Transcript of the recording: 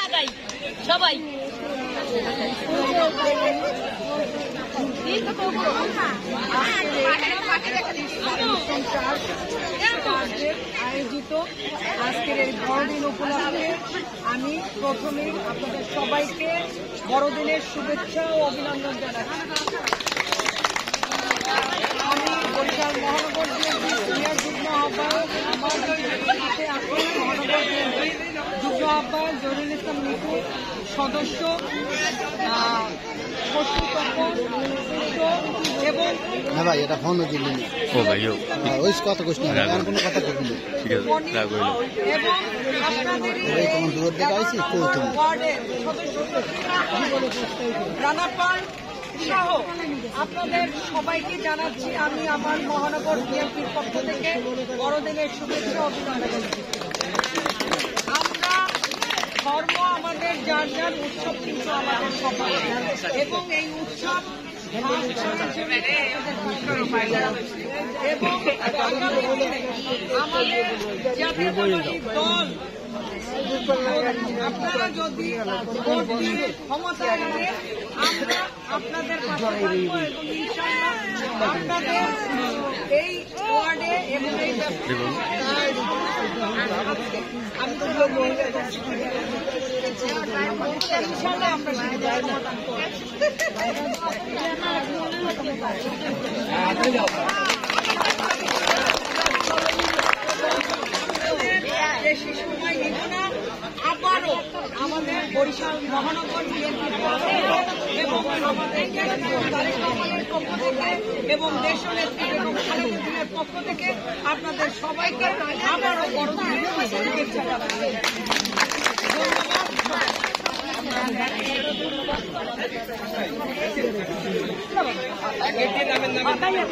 সবাই আয়োজিত আজকের এই বড়দিন উপলক্ষে আমি প্রথমেই আপনাদের সবাইকে বড়দিনের শুভেচ্ছা ও অভিনন্দন জানাচ্ছি। আমি বরিশাল মহানগর বিএনপি সিনিয়র যুগ্ম আহ্বায়ক, আমার সাথে আছেন মহানগর বিএনপি যুগ্ম আহ্বায়ক জহিরুল ইসলাম নিকু, সদস্য এবং ভাই এটা ফোন দিলেন ও ভাই ওই কথা কইছ না আর কোনো কথা কইনি ঠিক আছে রাগ হইলো এই কোন দূর থেকে আইছি কই তুমি রানাপাল সহ আপনাদের সবাইকে জানাচ্ছি আমি আমার মহানগর বিএনপির পক্ষ থেকে বড়দিনের শুভেচ্ছা অভিনন্দন। আমরা ধর্ম আমাদের যার যার, উৎসব কিন্তু আমাদের সবাই, এবং এই উৎসব এবং আমাদের জাতীয়তাবাদী দল আপনারা যদি ভোট দিয়ে ক্ষমতায় আনে আমরা আপনাদের পাশে থাকবো এবং ইনশাআল্লাহ আপনাদের এই ওয়ার্ডে এবং এই আমি তো ইনশাআল্লাহ আপনার সাথে বেশি সময় নিব না। আবারও আমাদের বরিশাল মহানগর বিএনপির পক্ষ থেকে এবং আমাদের তারেক রহমানের পক্ষ থেকে এবং দেশনেত্রী এবং খালেদা জিয়ার পক্ষ থেকে আপনাদের সবাইকে আবারও বড়দিনের শুভেচ্ছা জানাচ্ছি। ধন্যবাদ।